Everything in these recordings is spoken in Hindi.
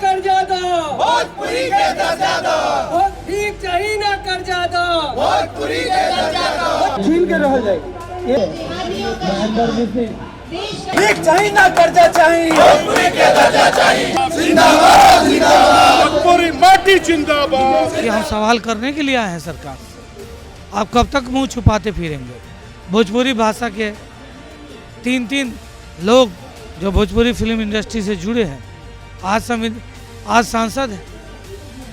कर्जा दो, भोजपुरी के दर्जा दो, ठीक चाहिए ना कर्जा दो, भोजपुरी के दर्जा दो, छीन के रह जाए, ठीक चाहिए ना कर्जा चाहिए, भोजपुरी के दर्जा चाहिए, जिंदाबाद जिंदाबाद, भोजपुरी माटी जिंदाबाद। ये हम सवाल करने के लिए आए हैं सरकार से, आप कब तक मुंह छुपाते फिरेंगे? भोजपुरी भाषा के तीन लोग जो भोजपुरी फिल्म इंडस्ट्री से जुड़े हैं आज सांसद हैं,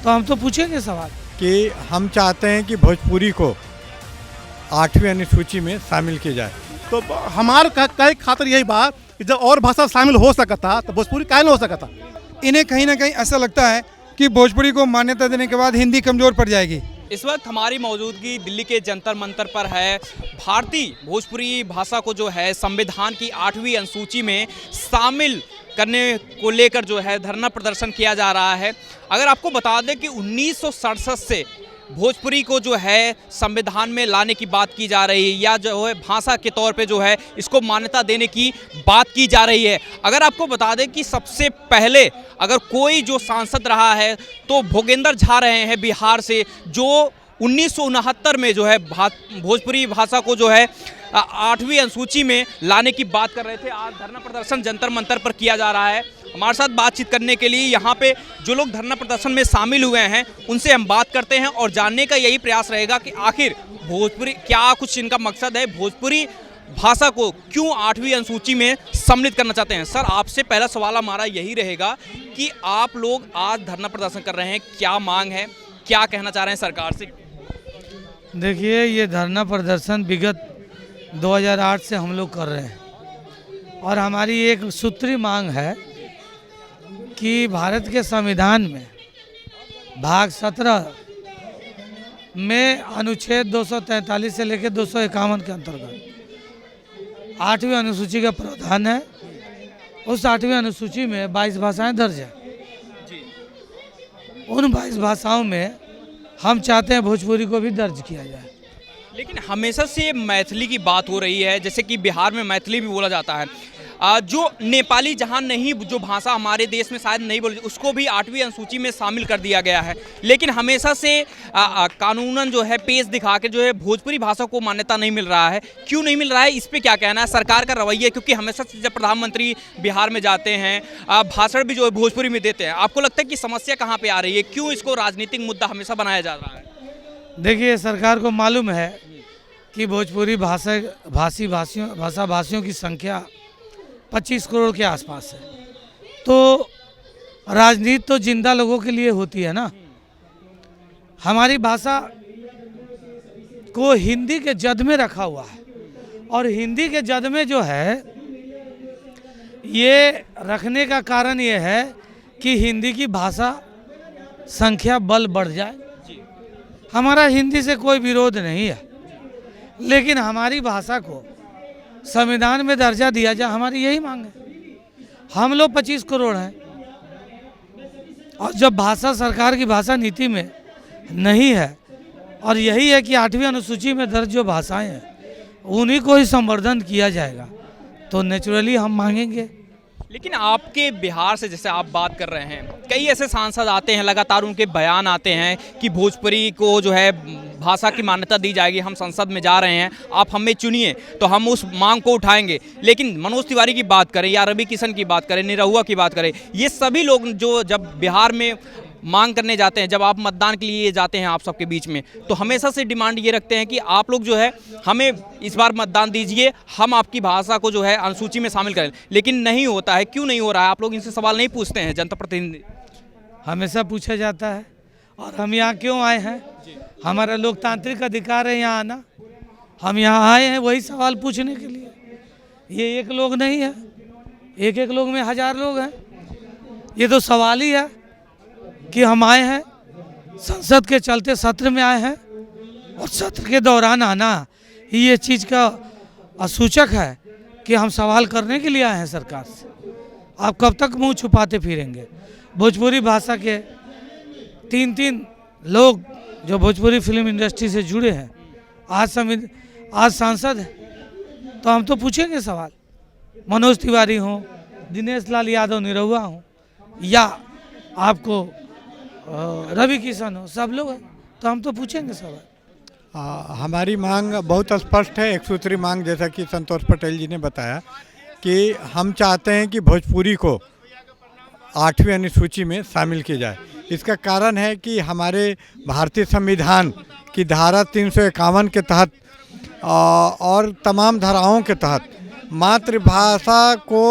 तो हम तो पूछेंगे सवाल कि हम चाहते हैं कि भोजपुरी को 8वीं अनुसूची में शामिल किया जाए। तो हमारे कहे खातिर यही बात कि जब और भाषा शामिल हो सकता तो भोजपुरी काहे नहीं हो सकता। इन्हें कहीं ना कहीं ऐसा लगता है कि भोजपुरी को मान्यता देने के बाद हिंदी कमज़ोर पड़ जाएगी। इस वक्त हमारी मौजूदगी दिल्ली के जंतर मंतर पर है। भारतीय भोजपुरी भाषा को जो है संविधान की 8वीं अनुसूची में शामिल करने को लेकर जो है धरना प्रदर्शन किया जा रहा है। अगर आपको बता दें कि 1967 से भोजपुरी को जो है संविधान में लाने की बात की जा रही है, या जो है भाषा के तौर पे जो है इसको मान्यता देने की बात की जा रही है। अगर आपको बता दें कि सबसे पहले अगर कोई जो सांसद रहा है तो भोगेंद्र झा रहे हैं बिहार से, जो 1969 में जो है भोजपुरी भाषा को जो है 8वीं अनुसूची में लाने की बात कर रहे थे। आज धरना प्रदर्शन जंतर मंतर पर किया जा रहा है। हमारे साथ बातचीत करने के लिए यहाँ पे जो लोग धरना प्रदर्शन में शामिल हुए हैं उनसे हम बात करते हैं और जानने का यही प्रयास रहेगा कि आखिर भोजपुरी क्या कुछ इनका मकसद है, भोजपुरी भाषा को क्यों 8वीं अनुसूची में सम्मिलित करना चाहते हैं। सर, आपसे पहला सवाल हमारा यही रहेगा कि आप लोग आज धरना प्रदर्शन कर रहे हैं, क्या मांग है, क्या कहना चाह रहे हैं सरकार से? देखिए, ये धरना प्रदर्शन विगत 2008 से हम लोग कर रहे हैं और हमारी एक सूत्री मांग है कि भारत के संविधान में भाग 17 में अनुच्छेद 243 से लेकर 251 के अंतर्गत 8वीं अनुसूची का प्रावधान है। उस 8वीं अनुसूची में 22 भाषाएं दर्ज हैं। उन 22 भाषाओं में हम चाहते हैं भोजपुरी को भी दर्ज किया जाए। लेकिन हमेशा से मैथिली की बात हो रही है, जैसे कि बिहार में मैथिली भी बोला जाता है। जो नेपाली जहाँ नहीं, जो भाषा हमारे देश में शायद नहीं बोली, उसको भी 8वीं अनुसूची में शामिल कर दिया गया है। लेकिन हमेशा से कानूनन जो है पेश दिखा के जो है भोजपुरी भाषा को मान्यता नहीं मिल रहा है। क्यों नहीं मिल रहा है, इस पे क्या कहना है सरकार का रवैया? क्योंकि हमेशा से जब प्रधानमंत्री बिहार में जाते हैं भाषण भी जो है भोजपुरी में देते हैं। आपको लगता है कि समस्या कहाँ पर आ रही है? क्यों इसको राजनीतिक मुद्दा हमेशा बनाया जा रहा है? देखिए, सरकार को मालूम है कि भोजपुरी भाषा भाषियों की संख्या 25 करोड़ के आसपास है, तो राजनीति तो जिंदा लोगों के लिए होती है ना। हमारी भाषा को हिंदी के जद में रखा हुआ है और हिंदी के जद में जो है ये रखने का कारण ये है कि हिंदी की भाषा संख्या बल बढ़ जाए। हमारा हिंदी से कोई विरोध नहीं है, लेकिन हमारी भाषा को संविधान में दर्जा दिया जाए, हमारी यही मांग है। हम लोग 25 करोड़ हैं और जब भाषा सरकार की भाषा नीति में नहीं है और यही है कि 8वीं अनुसूची में दर्ज जो भाषाएं हैं उन्हीं को ही संवर्धन किया जाएगा, तो नेचुरली हम मांगेंगे। लेकिन आपके बिहार से जैसे आप बात कर रहे हैं, कई ऐसे सांसद आते हैं, लगातार उनके बयान आते हैं कि भोजपुरी को जो है भाषा की मान्यता दी जाएगी, हम संसद में जा रहे हैं, आप हमें चुनिए तो हम उस मांग को उठाएंगे। लेकिन मनोज तिवारी की बात करें या रवि किशन की बात करें, निरहुआ की बात करें, ये सभी लोग जो जब बिहार में मांग करने जाते हैं, जब आप मतदान के लिए जाते हैं आप सबके बीच में, तो हमेशा से डिमांड ये रखते हैं कि आप लोग जो है हमें इस बार मतदान दीजिए, हम आपकी भाषा को जो है अनुसूची में शामिल करें। लेकिन नहीं होता है, क्यों नहीं हो रहा है? आप लोग इनसे सवाल नहीं पूछते हैं? जनता प्रतिनिधि हमेशा पूछा जाता है। और हम यहाँ क्यों आए हैं? हमारा लोकतांत्रिक अधिकार है यहाँ आना। हम यहाँ आए हैं वही सवाल पूछने के लिए। ये एक लोग नहीं है, एक एक लोग में 1000 लोग हैं। ये तो सवाल ही है कि हम आए हैं, संसद के चलते सत्र में आए हैं और सत्र के दौरान आना ही ये चीज़ का सूचक है कि हम सवाल करने के लिए आए हैं सरकार से। आप कब तक मुंह छुपाते फिरेंगे? भोजपुरी भाषा के तीन लोग जो भोजपुरी फिल्म इंडस्ट्री से जुड़े हैं आज सांसद हैं, तो हम तो पूछेंगे सवाल। मनोज तिवारी हों, दिनेश लाल यादव निरहुआ हों, या आपको रवि किशन हो, सब लोग हैं, तो हम तो पूछेंगे सवाल। हमारी मांग बहुत स्पष्ट है, एक सूत्री मांग, जैसा कि संतोष पटेल जी ने बताया कि हम चाहते हैं कि भोजपुरी को 8वीं अनुसूची में शामिल किया जाए। इसका कारण है कि हमारे भारतीय संविधान की धारा 351 के तहत और तमाम धाराओं के तहत मातृभाषा को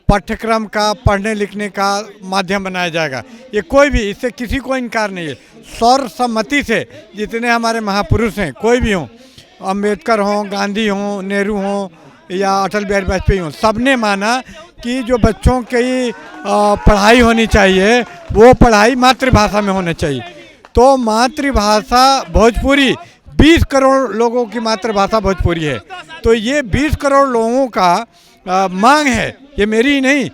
पाठ्यक्रम का, पढ़ने लिखने का माध्यम बनाया जाएगा। ये कोई भी, इससे किसी को इनकार नहीं है। सर्वसम्मति से जितने हमारे महापुरुष हैं, कोई भी हों, अंबेडकर हों, गांधी हों, नेहरू हों या अटल बिहारी वाजपेयी हों, सबने माना कि जो बच्चों की पढ़ाई होनी चाहिए वो पढ़ाई मातृभाषा में होनी चाहिए। तो मातृभाषा भोजपुरी, 20 करोड़ लोगों की मातृभाषा भोजपुरी है। तो ये 20 करोड़ लोगों का मांग है, ये मेरी ही नहीं,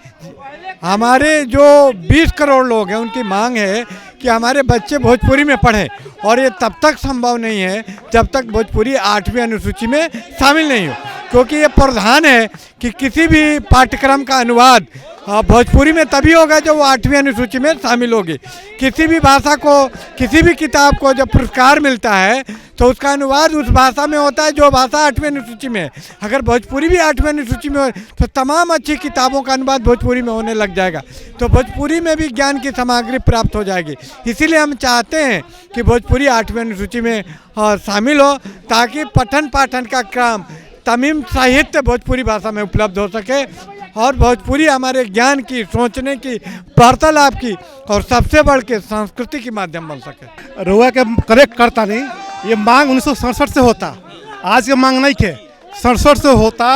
हमारे जो 20 करोड़ लोग हैं उनकी मांग है कि हमारे बच्चे भोजपुरी में पढ़ें। और ये तब तक संभव नहीं है जब तक भोजपुरी 8वीं अनुसूची में शामिल नहीं हो, क्योंकि ये प्रावधान है कि किसी भी पाठ्यक्रम का अनुवाद भोजपुरी में तभी होगा जब वो 8वीं अनुसूची में शामिल होगी। किसी भी भाषा को, किसी भी किताब को जब पुरस्कार मिलता है तो उसका अनुवाद उस भाषा में होता है जो भाषा 8वीं अनुसूची में है। अगर भोजपुरी भी 8वीं अनुसूची में हो तो तमाम अच्छी किताबों का अनुवाद भोजपुरी में होने लग जाएगा, तो भोजपुरी में भी ज्ञान की सामग्री प्राप्त हो जाएगी। इसीलिए हम चाहते हैं कि भोजपुरी 8वीं अनुसूची में शामिल हो, ताकि पठन पाठन का क्रम, तमीम साहित्य भोजपुरी भाषा में उपलब्ध हो सके और भोजपुरी हमारे ज्ञान की, सोचने की, वार्तालाप की और सबसे बढ़ के संस्कृति की माध्यम बन सके। रुआ के करेक्ट करता नहीं, ये मांग 1967 से होता, आज के मांग नहीं थे, 67 से होता।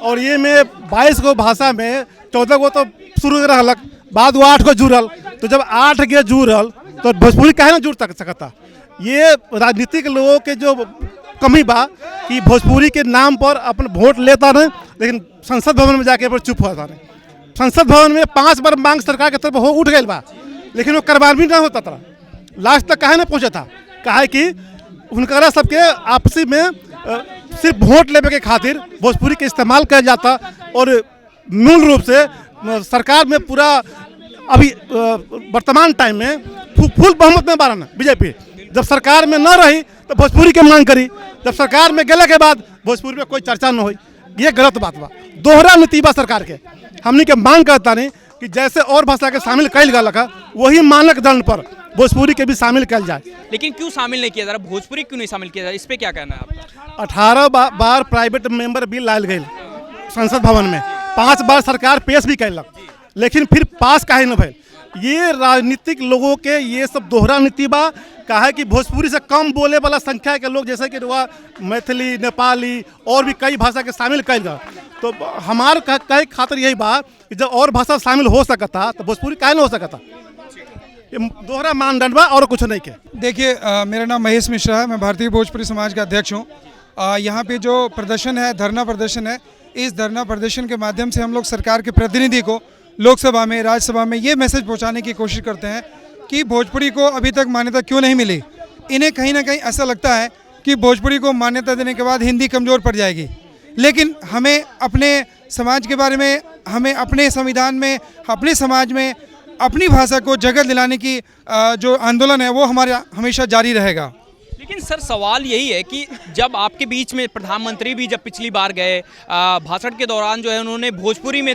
और ये में 22 गो भाषा में 14 गो तो शुरू रहलक, बाद वो 8 गो जुड़ल। तो जब 8 गो जुड़ल तो भोजपुरी काहे ना जुड़ सकता। ये राजनीतिक लोगों के जो कमी बा कि भोजपुरी के नाम पर अपन वोट लेता नहीं, लेकिन संसद भवन में जाके पर चुप होता नहीं। संसद भवन में 5 बार मांग सरकार के तरफ हो उठ गई बा, लेकिन वो करवान भी ना होता था। लास्ट तक काहे ना पहुँचा था, काहे कि उनका सबके आपसी में सिर्फ वोट लेने के खातिर भोजपुरी के इस्तेमाल किया जाता। और मूल रूप से सरकार में पूरा अभी वर्तमान टाइम में फुल बहुमत में बारह बीजेपी जब सरकार में न रही तो भोजपुरी के मांग करी, जब सरकार में गले के बाद भोजपुरी में कोई चर्चा न हुई। ये गलत बात बा, दोहरा नीति बा सरकार के। हमने के मांग करता नहीं कि जैसे और भाषा के शामिल कल गया वही मानक दंड पर भोजपुरी के भी शामिल कल जाए। लेकिन क्यों शामिल नहीं किया जा रहा, भोजपुरी क्यों नहीं शामिल किया जा रहा, इस पे क्या कहना है आपका? 18 बार प्राइवेट मेंबर बिल लायल गई संसद भवन में, 5 बार सरकार पेश भी कैलक, लेकिन फिर पास काहे न भइल। ये राजनीतिक लोगों के ये सब दोहरा नीति बा। कहा है कि भोजपुरी से कम बोले वाला संख्या के लोग जैसे कि मैथिली, नेपाली और भी कई भाषा के शामिल कल गए। तो हमार कहे खातिर यही बा कि जब और भाषा शामिल हो सकता तो भोजपुरी काहे न हो सकता। ये दोहरा मानदंड बा और कुछ नहीं के। देखिए, मेरा नाम महेश मिश्रा है, मैं भारतीय भोजपुरी समाज का अध्यक्ष हूँ। यहाँ पे जो प्रदर्शन है, धरना प्रदर्शन है, इस धरना प्रदर्शन के माध्यम से हम लोग सरकार के प्रतिनिधि को लोकसभा में, राज्यसभा में ये मैसेज पहुँचाने की कोशिश करते हैं कि भोजपुरी को अभी तक मान्यता क्यों नहीं मिली। इन्हें कहीं ना कहीं ऐसा लगता है कि भोजपुरी को मान्यता देने के बाद हिंदी कमज़ोर पड़ जाएगी, लेकिन हमें अपने समाज के बारे में, हमें अपने संविधान में, अपने समाज में अपनी भाषा को जगह दिलाने की जो आंदोलन है वो हमारा हमेशा जारी रहेगा। लेकिन सर सवाल यही है कि जब आपके बीच में प्रधानमंत्री भी जब पिछली बार गए, भाषण के दौरान जो है उन्होंने भोजपुरी में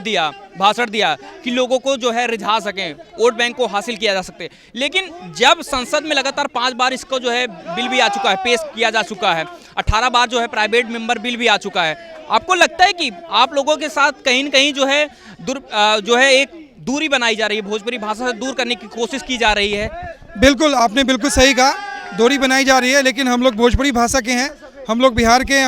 भाषण दिया कि लोगों को जो है रिझा सकें, वोट बैंक को हासिल किया जा सकते, लेकिन जब संसद में लगातार 5 बार इसको जो है बिल भी आ चुका है, पेश किया जा चुका है, 18 बार जो है प्राइवेट मेंबर बिल भी आ चुका है, आपको लगता है कि आप लोगों के साथ कहीं न कहीं जो है एक दूरी बनाई जा रही है, भोजपुरी भाषा से दूर करने की कोशिश की जा रही है? बिल्कुल, आपने बिल्कुल सही कहा, दूरी बनाई जा रही है, लेकिन हम लोग भोजपुरी भाषा के हैं, हम लोग बिहार के हैं,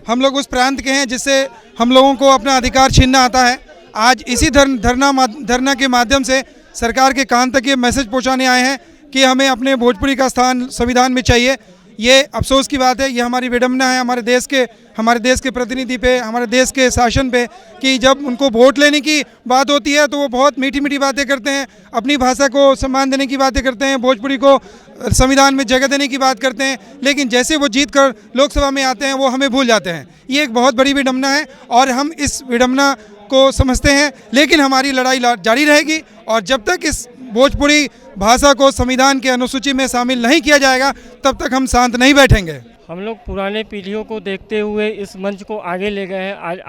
हम लोग उस प्रांत के हैं जिससे हम लोगों को अपना अधिकार छीनना आता है। आज इसी धरना के माध्यम से सरकार के कान तक ये मैसेज पहुंचाने आए हैं कि हमें अपने भोजपुरी का स्थान संविधान में चाहिए। ये अफसोस की बात है, ये हमारी विडम्बना है हमारे देश के प्रतिनिधि पे, हमारे देश के शासन पे, कि जब उनको वोट लेने की बात होती है तो वो बहुत मीठी मीठी बातें करते हैं, अपनी भाषा को सम्मान देने की बातें करते हैं, भोजपुरी को संविधान में जगह देने की बात करते हैं, लेकिन जैसे वो जीत कर लोकसभा में आते हैं वो हमें भूल जाते हैं। ये एक बहुत बड़ी विडम्बना है और हम इस विडम्बना को समझते हैं, लेकिन हमारी लड़ाई जारी रहेगी और जब तक इस भोजपुरी भाषा को संविधान के अनुसूची में शामिल नहीं किया जाएगा तब तक हम शांत नहीं बैठेंगे। हम लोग पुराने पीढ़ियों को देखते हुए इस मंच को आगे ले गए हैं। आज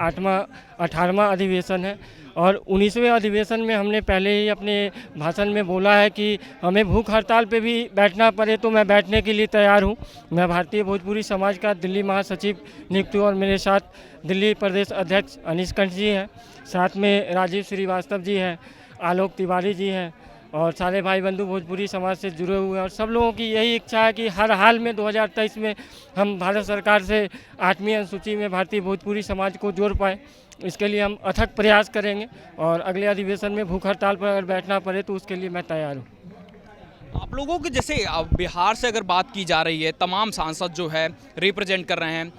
18वां अधिवेशन है और 19वें अधिवेशन में हमने पहले ही अपने भाषण में बोला है कि हमें भूख हड़ताल पे भी बैठना पड़े तो मैं बैठने के लिए तैयार हूँ। मैं भारतीय भोजपुरी समाज का दिल्ली महासचिव नियुक्त हूँ और मेरे साथ दिल्ली प्रदेश अध्यक्ष अनीश कंठ जी हैं, साथ में राजीव श्रीवास्तव जी हैं, आलोक तिवारी जी हैं और सारे भाई बंधु भोजपुरी समाज से जुड़े हुए हैं। और सब लोगों की यही इच्छा है कि हर हाल में 2023 में हम भारत सरकार से 8वीं अनुसूची में भारतीय भोजपुरी समाज को जोड़ पाएँ। इसके लिए हम अथक प्रयास करेंगे और अगले अधिवेशन में भूख हड़ताल पर अगर बैठना पड़े तो उसके लिए मैं तैयार हूँ। आप लोगों के जैसे बिहार से अगर बात की जा रही है, तमाम सांसद जो है रिप्रेजेंट कर रहे हैं,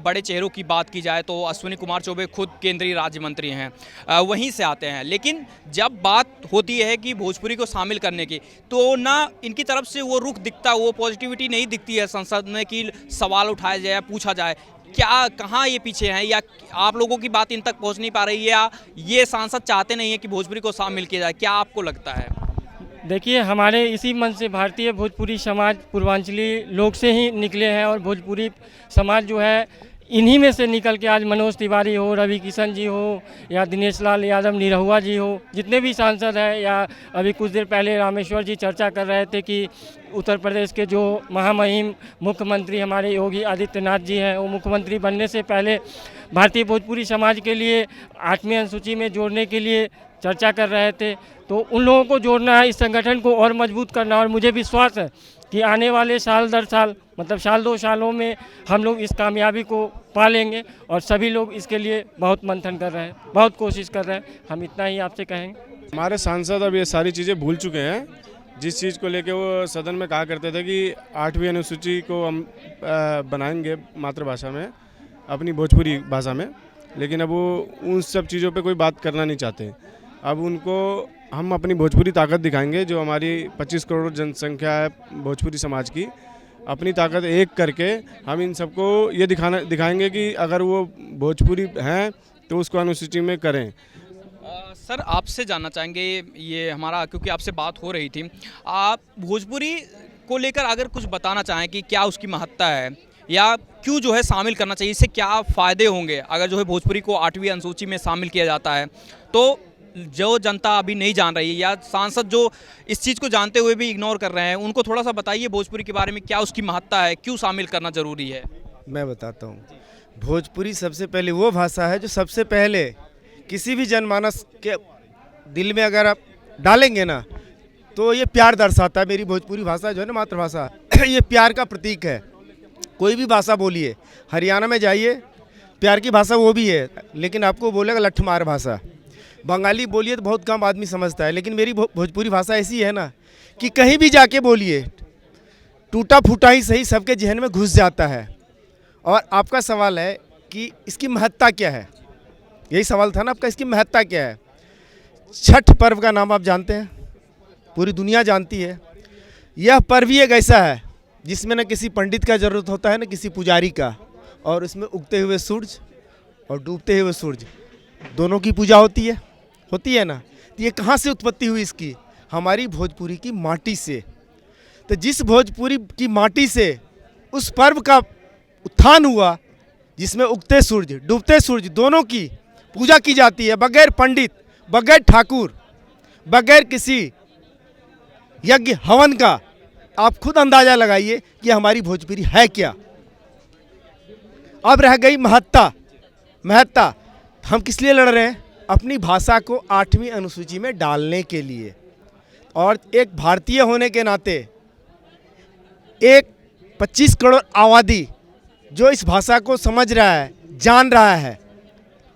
बड़े चेहरों की बात की जाए तो अश्विनी कुमार चौबे खुद केंद्रीय राज्य मंत्री हैं, वहीं से आते हैं, लेकिन जब बात होती है कि भोजपुरी को शामिल करने की तो ना इनकी तरफ से वो रुख दिखता, वो पॉजिटिविटी नहीं दिखती है संसद में कि सवाल उठाया जाए, पूछा जाए। क्या कहाँ ये पीछे हैं या आप लोगों की बात इन तक पहुँच नहीं पा रही है या ये सांसद चाहते नहीं है कि भोजपुरी को शामिल किया जाए? क्या आपको लगता है? देखिए, हमारे इसी मन से भारतीय भोजपुरी समाज पूर्वांचली लोग से ही निकले हैं और भोजपुरी समाज जो है इन्हीं में से निकल के आज मनोज तिवारी हो, रवि किशन जी हो या दिनेश लाल यादव निरहुआ जी हो, जितने भी सांसद हैं, या अभी कुछ देर पहले रामेश्वर जी चर्चा कर रहे थे कि उत्तर प्रदेश के जो महामहिम मुख्यमंत्री हमारे योगी आदित्यनाथ जी हैं, वो मुख्यमंत्री बनने से पहले भारतीय भोजपुरी समाज के लिए 8वीं अनुसूची में जोड़ने के लिए चर्चा कर रहे थे। तो उन लोगों को जोड़ना है, इस संगठन को और मजबूत करना, और मुझे विश्वास है कि आने वाले साल दर साल, मतलब साल 2 सालों में हम लोग इस कामयाबी को पा लेंगे और सभी लोग इसके लिए बहुत मंथन कर रहे हैं, बहुत कोशिश कर रहे हैं। हम इतना ही आपसे कहेंगे। हमारे सांसद अब ये सारी चीज़ें भूल चुके हैं। जिस चीज़ को लेके वो सदन में कहा करते थे कि 8वीं अनुसूची को हम बनाएंगे मातृभाषा में, अपनी भोजपुरी भाषा में, लेकिन अब वो उन सब चीज़ों पे कोई बात करना नहीं चाहते। अब उनको हम अपनी भोजपुरी ताकत दिखाएंगे, जो हमारी 25 करोड़ जनसंख्या है भोजपुरी समाज की, अपनी ताकत एक करके हम इन सबको ये दिखाएंगे कि अगर वो भोजपुरी हैं तो उसको अनुसूची में करें। सर, आपसे जानना चाहेंगे, ये हमारा क्योंकि आपसे बात हो रही थी, आप भोजपुरी को लेकर अगर कुछ बताना चाहें कि क्या उसकी महत्ता है या क्यों जो है शामिल करना चाहिए, इससे क्या फ़ायदे होंगे अगर जो है भोजपुरी को 8वीं अनुसूची में शामिल किया जाता है, तो जो जनता अभी नहीं जान रही है या सांसद जो इस चीज़ को जानते हुए भी इग्नोर कर रहे हैं, उनको थोड़ा सा बताइए भोजपुरी के बारे में, क्या उसकी महत्ता है, क्यों शामिल करना ज़रूरी है? मैं बताता हूँ। भोजपुरी सबसे पहले वो भाषा है जो सबसे पहले किसी भी जनमानस के दिल में अगर आप डालेंगे ना तो ये प्यार दर्शाता है। मेरी भोजपुरी भाषा जो है ना, मातृभाषा, ये प्यार का प्रतीक है। कोई भी भाषा बोलिए, हरियाणा में जाइए, प्यार की भाषा वो भी है, लेकिन आपको बोलेगा लठमार भाषा। बंगाली बोलिए तो बहुत कम आदमी समझता है, लेकिन मेरी भोजपुरी भाषा ऐसी है ना कि कहीं भी जाके बोलिए, टूटा फूटा ही सही सबके जहन में घुस जाता है। और आपका सवाल है कि इसकी महत्ता क्या है, यही सवाल था ना आपका, इसकी महत्ता क्या है? छठ पर्व का नाम आप जानते हैं, पूरी दुनिया जानती है। यह पर्व ही एक ऐसा है जिसमें न किसी पंडित का ज़रूरत होता है, न किसी पुजारी का, और इसमें उगते हुए सूरज और डूबते हुए सूरज दोनों की पूजा होती है ना। तो ये कहाँ से उत्पत्ति हुई इसकी? हमारी भोजपुरी की माटी से। तो जिस भोजपुरी की माटी से उस पर्व का उत्थान हुआ, जिसमें उगते सूरज डूबते सूरज दोनों की पूजा की जाती है, बगैर पंडित, बगैर ठाकुर, बगैर किसी यज्ञ हवन का। आप खुद अंदाजा लगाइए कि हमारी भोजपुरी है क्या। अब रह गई महत्ता। हम किस लिए लड़ रहे हैं? अपनी भाषा को 8वीं अनुसूची में डालने के लिए। और एक भारतीय होने के नाते एक 25 करोड़ आबादी जो इस भाषा को समझ रहा है, जान रहा है,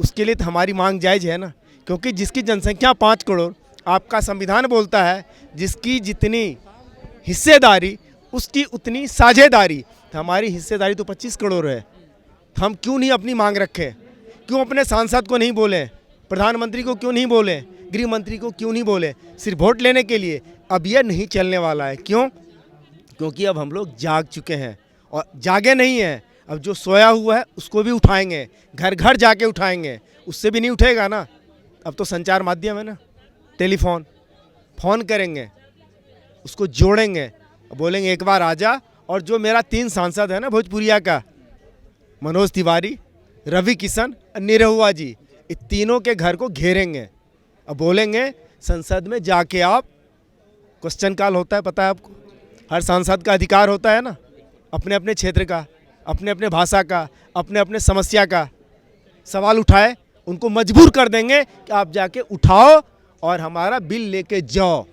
उसके लिए तो हमारी मांग जायज़ है ना। क्योंकि जिसकी जनसंख्या 5 करोड़, आपका संविधान बोलता है जिसकी जितनी हिस्सेदारी उसकी उतनी साझेदारी। तो हमारी हिस्सेदारी तो 25 करोड़ है। हम क्यों नहीं अपनी मांग रखें? क्यों अपने सांसद को नहीं बोले? प्रधानमंत्री को क्यों नहीं बोले? गृह मंत्री को क्यों नहीं बोले? सिर्फ वोट लेने के लिए? अब यह नहीं चलने वाला है। क्यों? क्योंकि अब हम लोग जाग चुके हैं, और जागे नहीं हैं। अब जो सोया हुआ है उसको भी उठाएंगे, घर घर जाके उठाएंगे। उससे भी नहीं उठेगा ना। अब तो संचार माध्यम है ना, टेलीफोन, फ़ोन करेंगे, उसको जोड़ेंगे, बोलेंगे एक बार आजा। और जो मेरा 3 सांसद है ना भोजपुरिया का, मनोज तिवारी, रवि किशन, निरहुआ जी, ये तीनों के घर को घेरेंगे। अब बोलेंगे संसद में जाके आप, क्वेश्चन काल होता है, पता है आपको, हर सांसद का अधिकार होता है ना, अपने अपने क्षेत्र का, अपने अपने भाषा का, अपने अपने समस्या का सवाल उठाए। उनको मजबूर कर देंगे कि आप जाके उठाओ और हमारा बिल लेके जाओ।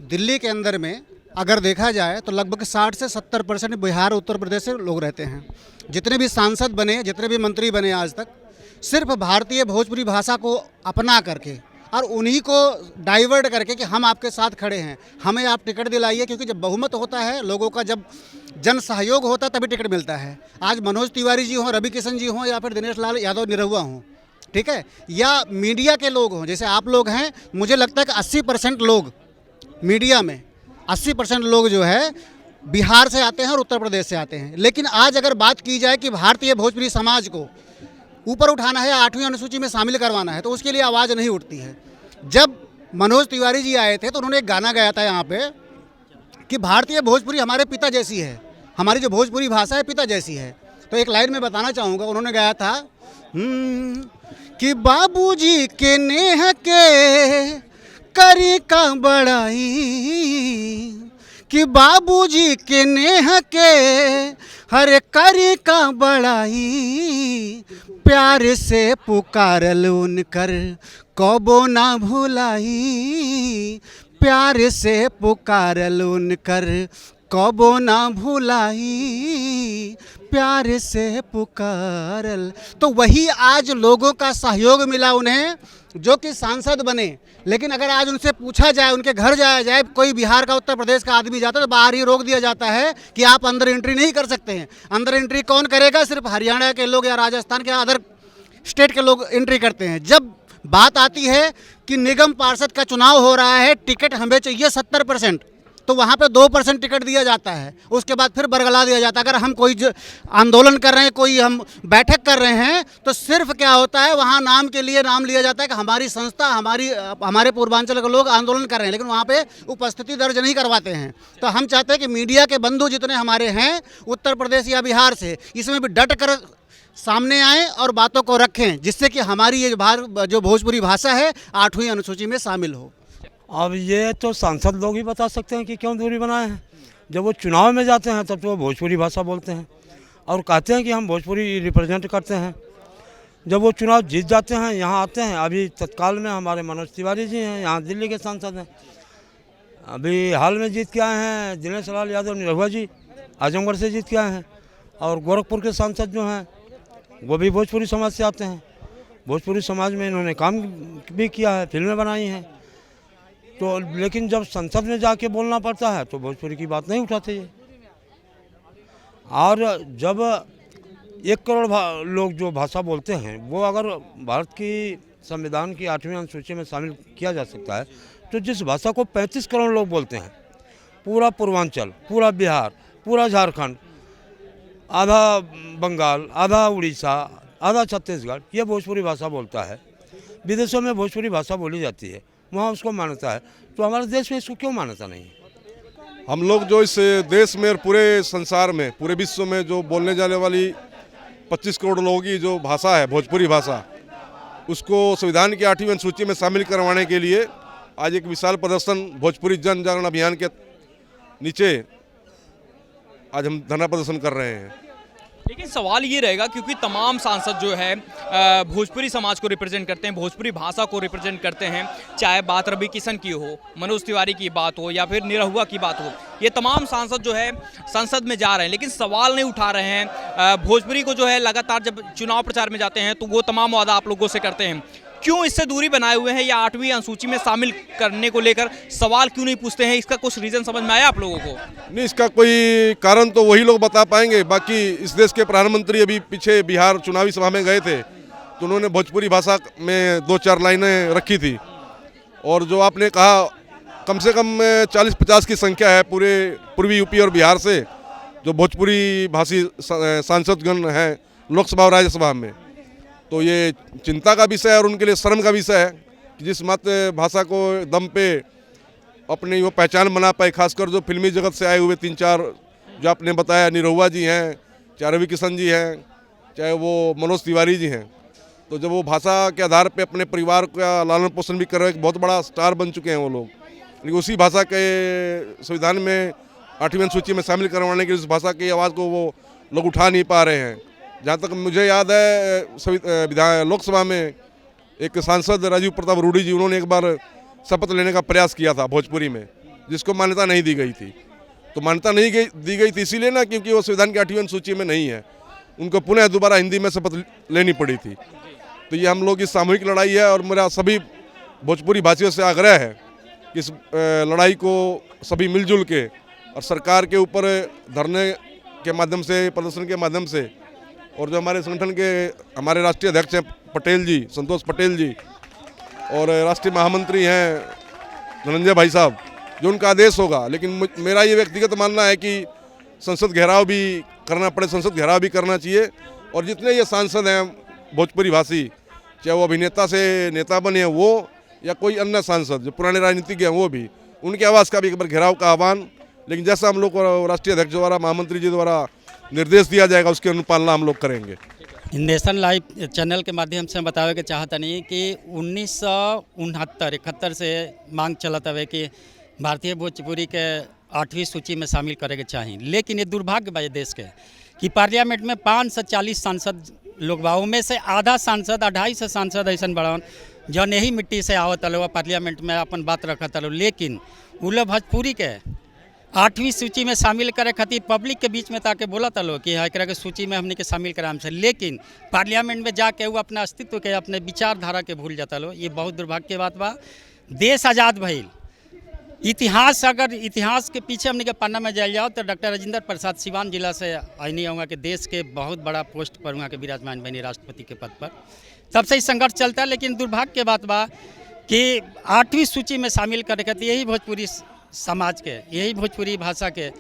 दिल्ली के अंदर में अगर देखा जाए तो लगभग 60 से 70% बिहार उत्तर प्रदेश से लोग रहते हैं। जितने भी सांसद बने, जितने भी मंत्री बने आज तक, सिर्फ भारतीय भोजपुरी भाषा को अपना करके और उन्हीं को डाइवर्ट करके कि हम आपके साथ खड़े हैं, हमें आप टिकट दिलाइए। क्योंकि जब बहुमत होता है लोगों का, जब जन सहयोग होता है तभी टिकट मिलता है। आज मनोज तिवारी जी हों, रवि किशन जी हों, या फिर दिनेश लाल यादव निरहुआ हों, ठीक है, या मीडिया के लोग हों जैसे आप लोग हैं, मुझे लगता है कि 80% लोग मीडिया में, 80% लोग जो है बिहार से आते हैं और उत्तर प्रदेश से आते हैं। लेकिन आज अगर बात की जाए कि भारतीय भोजपुरी समाज को ऊपर उठाना है, 8वीं अनुसूची में शामिल करवाना है, तो उसके लिए आवाज़ नहीं उठती है। जब मनोज तिवारी जी आए थे तो उन्होंने एक गाना गाया था यहाँ पे कि भारतीय भोजपुरी हमारे पिता जैसी है, हमारी जो भोजपुरी भाषा है पिता जैसी है। तो एक लाइन में बताना चाहूँगा, उन्होंने गाया था कि बाबूजी के नेह के करी का बड़ाई, कि बाबूजी के नेह के हर करी का बड़ाई, प्यार से पुकारल उनकर कबो ना भुलाई, प्यार से पुकारल उनकर कबो ना भुलाई, प्यार से पुकारल। तो वही आज लोगों का सहयोग मिला उन्हें, जो कि सांसद बने। लेकिन अगर आज उनसे पूछा जाए, उनके घर जाया जाए, कोई बिहार का, उत्तर प्रदेश का आदमी जाता है तो बाहर ही रोक दिया जाता है कि आप अंदर एंट्री नहीं कर सकते हैं। अंदर एंट्री कौन करेगा? सिर्फ हरियाणा के लोग या राजस्थान के अदर स्टेट के लोग एंट्री करते हैं। जब बात आती है कि निगम पार्षद का चुनाव हो रहा है, टिकट हमें चाहिए 70%, तो वहाँ पे 2% टिकट दिया जाता है, उसके बाद फिर बरगला दिया जाता है। अगर हम कोई आंदोलन कर रहे हैं, कोई हम बैठक कर रहे हैं, तो सिर्फ क्या होता है, वहाँ नाम के लिए नाम लिया जाता है कि हमारी संस्था, हमारे पूर्वांचल के लोग आंदोलन कर रहे हैं, लेकिन वहाँ पे उपस्थिति दर्ज नहीं करवाते हैं। तो हम चाहते हैं कि मीडिया के बंधु जितने हमारे हैं उत्तर प्रदेश या बिहार से, इसमें भी डट कर सामने आएँ और बातों को रखें, जिससे कि हमारी ये जो भोजपुरी भाषा है 8वीं अनुसूची में शामिल हो। अब ये तो सांसद लोग ही बता सकते हैं कि क्यों दूरी बनाए हैं। जब वो चुनाव में जाते हैं तब तो वो भोजपुरी भाषा बोलते हैं और कहते हैं कि हम भोजपुरी रिप्रेजेंट करते हैं। जब वो चुनाव जीत जाते हैं, यहाँ आते हैं, अभी तत्काल में हमारे मनोज तिवारी जी हैं, यहाँ दिल्ली के सांसद हैं, अभी हाल में जीत के आए हैं दिनेश लाल यादव निरहुआ जी, आजमगढ़ से जीत के आए हैं। और गोरखपुर के सांसद जो हैं वो भी भोजपुरी समाज से आते हैं। भोजपुरी समाज में इन्होंने काम भी किया है, फिल्में बनाई हैं। तो लेकिन जब संसद में जाके बोलना पड़ता है तो भोजपुरी की बात नहीं उठाते ये। और जब 1 करोड़ लोग जो भाषा बोलते हैं, वो अगर भारत की संविधान की 8वीं अनुसूची में शामिल किया जा सकता है, तो जिस भाषा को 35 करोड़ लोग बोलते हैं, पूरा पूर्वांचल, पूरा बिहार, पूरा झारखंड, आधा बंगाल, आधा उड़ीसा, आधा छत्तीसगढ़, ये भोजपुरी भाषा बोलता है। विदेशों में भोजपुरी भाषा बोली जाती है, वहाँ उसको मान्यता है, तो हमारे देश में इसको क्यों मान्यता नहीं है? हम लोग जो इस देश में और पूरे संसार में, पूरे विश्व में जो बोलने जाने वाली 25 करोड़ लोगों की जो भाषा है भोजपुरी भाषा, उसको संविधान की 8वीं अनुसूची में शामिल करवाने के लिए आज एक विशाल प्रदर्शन भोजपुरी जन जागरण अभियान के नीचे आज हम धरना प्रदर्शन कर रहे हैं। लेकिन सवाल ये रहेगा, क्योंकि तमाम सांसद जो है भोजपुरी समाज को रिप्रेजेंट करते हैं, भोजपुरी भाषा को रिप्रेजेंट करते हैं, चाहे बात रवि किशन की हो, मनोज तिवारी की बात हो या फिर निरहुआ की बात हो, ये तमाम सांसद जो है संसद में जा रहे हैं, लेकिन सवाल नहीं उठा रहे हैं। भोजपुरी को जो है लगातार जब चुनाव प्रचार में जाते हैं तो वो तमाम वादा आप लोगों से करते हैं, क्यों इससे दूरी बनाए हुए हैं या 8वीं अनुसूची में शामिल करने को लेकर सवाल क्यों नहीं पूछते हैं? इसका कुछ रीज़न समझ में आया आप लोगों को? नहीं, इसका कोई कारण तो वही लोग बता पाएंगे। बाकी इस देश के प्रधानमंत्री अभी पीछे बिहार चुनावी सभा में गए थे तो उन्होंने भोजपुरी भाषा में 2-4 लाइनें रखी थी। और जो आपने कहा, कम से कम 40-50 की संख्या है पूरे पूर्वी यूपी और बिहार से जो भोजपुरी भाषी सांसदगण हैं लोकसभा और राज्यसभा में। तो ये चिंता का विषय है और उनके लिए शर्म का विषय है कि जिस मातृभाषा को दम पे अपनी वो पहचान बना पाए, खासकर जो फिल्मी जगत से आए हुए 3-4 जो आपने बताया, निरहुआ जी हैं, चाहे रवि किशन जी हैं, चाहे वो मनोज तिवारी जी हैं। तो जब वो भाषा के आधार पे अपने परिवार का लालन पोषण भी कर रहे हैं, एक बहुत बड़ा स्टार बन चुके हैं वो लोग, लेकिन उसी भाषा के संविधान में 8वीं अनुसूची में शामिल करवाने की उस भाषा की आवाज़ को वो लोग उठा नहीं पा रहे हैं। जहाँ तक मुझे याद है, लोकसभा में एक सांसद राजीव प्रताप रूडी जी, उन्होंने एक बार शपथ लेने का प्रयास किया था भोजपुरी में, जिसको मान्यता नहीं दी गई थी। तो मान्यता नहीं दी गई थी इसीलिए ना, क्योंकि वो संविधान की 8वीं अनुसूची में नहीं है, उनको पुनः दोबारा हिंदी में शपथ लेनी पड़ी थी। तो ये हम लोग की सामूहिक लड़ाई है और मेरा सभी भोजपुरी भाषियों से आग्रह है कि इस लड़ाई को सभी मिलजुल के और सरकार के ऊपर धरने के माध्यम से, प्रदर्शन के माध्यम से, और जो हमारे संगठन के हमारे राष्ट्रीय अध्यक्ष हैं पटेल जी, संतोष पटेल जी, और राष्ट्रीय महामंत्री हैं धनंजय भाई साहब, जो उनका आदेश होगा। लेकिन मेरा ये व्यक्तिगत मानना है कि संसद घेराव भी करना पड़े, संसद घेराव भी करना चाहिए। और जितने ये सांसद हैं भोजपुरी भाषी, चाहे वो अभिनेता से नेता बने वो या कोई अन्य सांसद जो पुराने राजनीतिज्ञ हैं, वो भी, उनकी आवाज़ का भी एक बार घेराव का आह्वान। लेकिन जैसा हम लोग को राष्ट्रीय अध्यक्ष द्वारा, महामंत्री जी द्वारा निर्देश दिया जाएगा, उसकी अनुपालना हम लोग करेंगे। नेशनल लाइव चैनल के माध्यम से हम बतावे के चाहता नहीं कि 1969-71 से मांग चलत हवे कि भारतीय भोजपुरी के 8वीं सूची में शामिल करे के चाहिए। लेकिन ये दुर्भाग्य बा देश के कि पार्लियामेंट में 540 सांसद लोग बा, में से आधा सांसद 250 सांसद ऐसा बड़न जौन यही मिट्टी से आवत लो पार्लियामेंट में अपन बात रखत लो। लेकिन उ लोग भोजपुरी के 8वीं सूची में शामिल करे खातिर पब्लिक के बीच में ताके बोला लो कि एकरा के सूची में हमने के शामिल कराम से, लेकिन पार्लियामेंट में जाके वो अपना अस्तित्व के, अपने विचारधारा के भूल जाता लो। ये बहुत दुर्भाग्य की बात बा। देश आज़ाद भइल, इतिहास, अगर इतिहास के पीछे हमने के पन्ना में जाए जाओ तो डॉक्टर राजेंद्र प्रसाद सिवान जिला से आईनी होगा कि देश के बहुत बड़ा पोस्ट पर वहाँ के विराजमान बनी राष्ट्रपति के पद पर, तब से ही संघर्ष चलता है। लेकिन दुर्भाग्य की बात बा कि 8वीं सूची में शामिल करे खातिर यही भोजपुरी समाज के, यही भोजपुरी भाषा के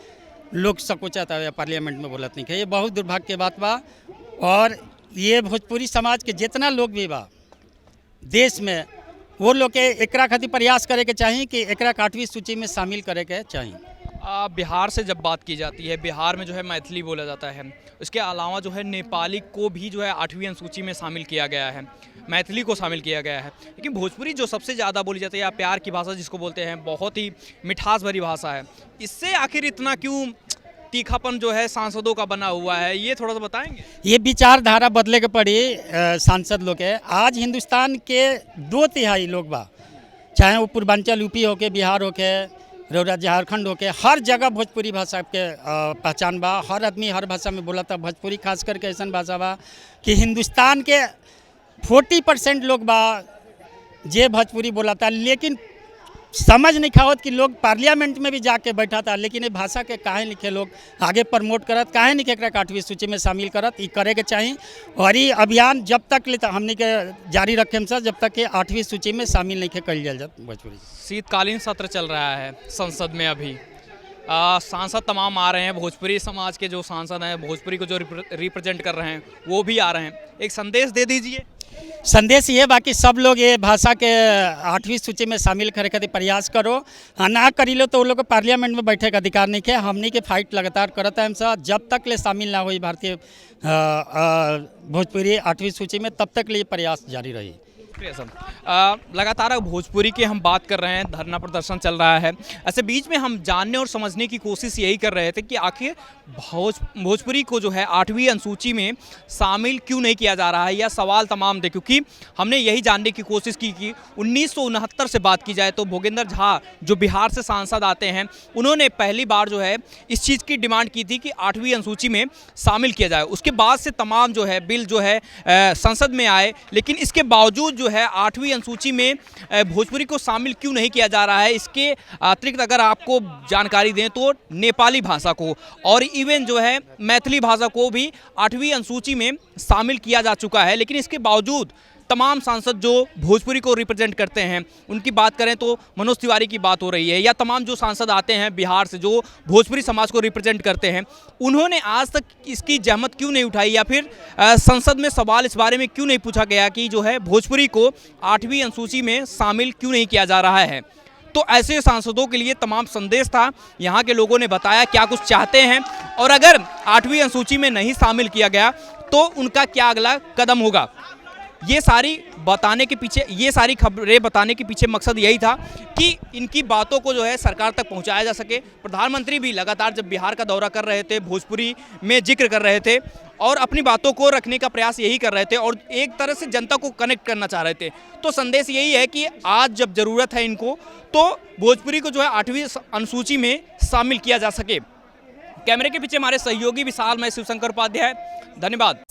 लोग सकोचत है पार्लियामेंट में बोलत नहीं है। ये बहुत दुर्भाग्य की बात बा। और ये भोजपुरी समाज के जितना लोग भी बा देश में, वो लोग के एकरा खातिर प्रयास करे के चाहिए कि एकरा 8वीं सूची में शामिल करे के चाहिए। बिहार से जब बात की जाती है, बिहार में जो है मैथिली बोला जाता है, इसके अलावा जो है नेपाली को भी जो है 8वीं अनुसूची में शामिल किया गया है, मैथिली को शामिल किया गया है। लेकिन भोजपुरी जो सबसे ज़्यादा बोली जाती है, या प्यार की भाषा जिसको बोलते हैं, बहुत ही मिठास भरी भाषा है, इससे आखिर इतना क्यों तीखापन जो है सांसदों का बना हुआ है, ये थोड़ा सा बताएंगे? ये विचारधारा बदले के पड़ी सांसद लोग के। आज हिंदुस्तान के 2/3 लोग बा, चाहे वो पूर्वांचल यूपी हो के, बिहार हो के, रौरा झारखंड हो के, हर जगह भोजपुरी भाषा के पहचान बा। हर आदमी हर भाषा में बोला था। भोजपुरी खास करके ऐसा भाषा बा कि हिंदुस्तान के 40% लोग बा जे भोजपुरी बोला था। लेकिन समझ नहीं खावत कि लोग पार्लियामेंट में भी जाके बैठा था, लेकिन ये भाषा के काहे लिखे लोग आगे प्रमोट करत, काहे नहीं एकरा 8वीं सूची में शामिल करत, ये करे के चाहिए। और ये अभियान जब तक ले हमने के जारी रखें सर, जब तक के 8वीं सूची में शामिल नहीं कल जाए भोजपुरी। शीतकालीन सत्र चल रहा है संसद में, अभी सांसद तमाम आ रहे हैं, भोजपुरी समाज के जो सांसद हैं, भोजपुरी को जो रिप्रेजेंट कर रहे हैं, वो भी आ रहे हैं। एक संदेश दे दीजिए। संदेश ये बाकी सब लोग ये भाषा के 8वीं सूची में शामिल करे खातिर प्रयास करो। ना करी लो तो वो लोग को पार्लियामेंट में बैठे का अधिकार नहीं है। हमने के फाइट लगातार करता है हम सब, जब तक ले शामिल ना हो भारतीय भोजपुरी 8वीं सूची में, तब तक ले प्रयास जारी रही। लगातार भोजपुरी की हम बात कर रहे हैं, धरना प्रदर्शन चल रहा है। ऐसे बीच में हम जानने और समझने की कोशिश यही कर रहे थे कि आखिर भोजपुरी को जो है 8वीं अनुसूची में शामिल क्यों नहीं किया जा रहा है, या सवाल तमाम थे। क्योंकि हमने यही जानने की कोशिश की कि 1969 से बात की जाए तो भोगेंद्र झा जो बिहार से सांसद आते हैं, उन्होंने पहली बार जो है इस चीज़ की डिमांड की थी कि 8वीं अनुसूची में शामिल किया जाए। उसके बाद से तमाम जो है बिल जो है संसद में आए, लेकिन इसके बावजूद जो है 8वीं अनुसूची में भोजपुरी को शामिल क्यों नहीं किया जा रहा है, इसके अतिरिक्त अगर आपको जानकारी दें तो नेपाली भाषा को और इवन जो है मैथिली भाषा को भी 8वीं अनुसूची में शामिल किया जा चुका है। लेकिन इसके बावजूद तमाम सांसद जो भोजपुरी को रिप्रेजेंट करते हैं, उनकी बात करें तो मनोज तिवारी की बात हो रही है, या तमाम जो सांसद आते हैं बिहार से जो भोजपुरी समाज को रिप्रेजेंट करते हैं, उन्होंने आज तक इसकी जहमत क्यों नहीं उठाई, या फिर संसद में सवाल इस बारे में क्यों नहीं पूछा गया कि जो है भोजपुरी को 8वीं अनुसूची में शामिल क्यों नहीं किया जा रहा है। तो ऐसे सांसदों के लिए तमाम संदेश था, यहाँ के लोगों ने बताया क्या कुछ चाहते हैं और अगर 8वीं अनुसूची में नहीं शामिल किया गया तो उनका क्या अगला कदम होगा। ये सारी खबरें बताने के पीछे मकसद यही था कि इनकी बातों को जो है सरकार तक पहुंचाया जा सके। प्रधानमंत्री भी लगातार जब बिहार का दौरा कर रहे थे भोजपुरी में जिक्र कर रहे थे और अपनी बातों को रखने का प्रयास यही कर रहे थे और एक तरह से जनता को कनेक्ट करना चाह रहे थे। तो संदेश यही है कि आज जब ज़रूरत है इनको तो भोजपुरी को जो है 8वीं अनुसूची में शामिल किया जा सके। कैमरे के पीछे हमारे सहयोगी विशाल, मैं शिवशंकर उपाध्याय, धन्यवाद।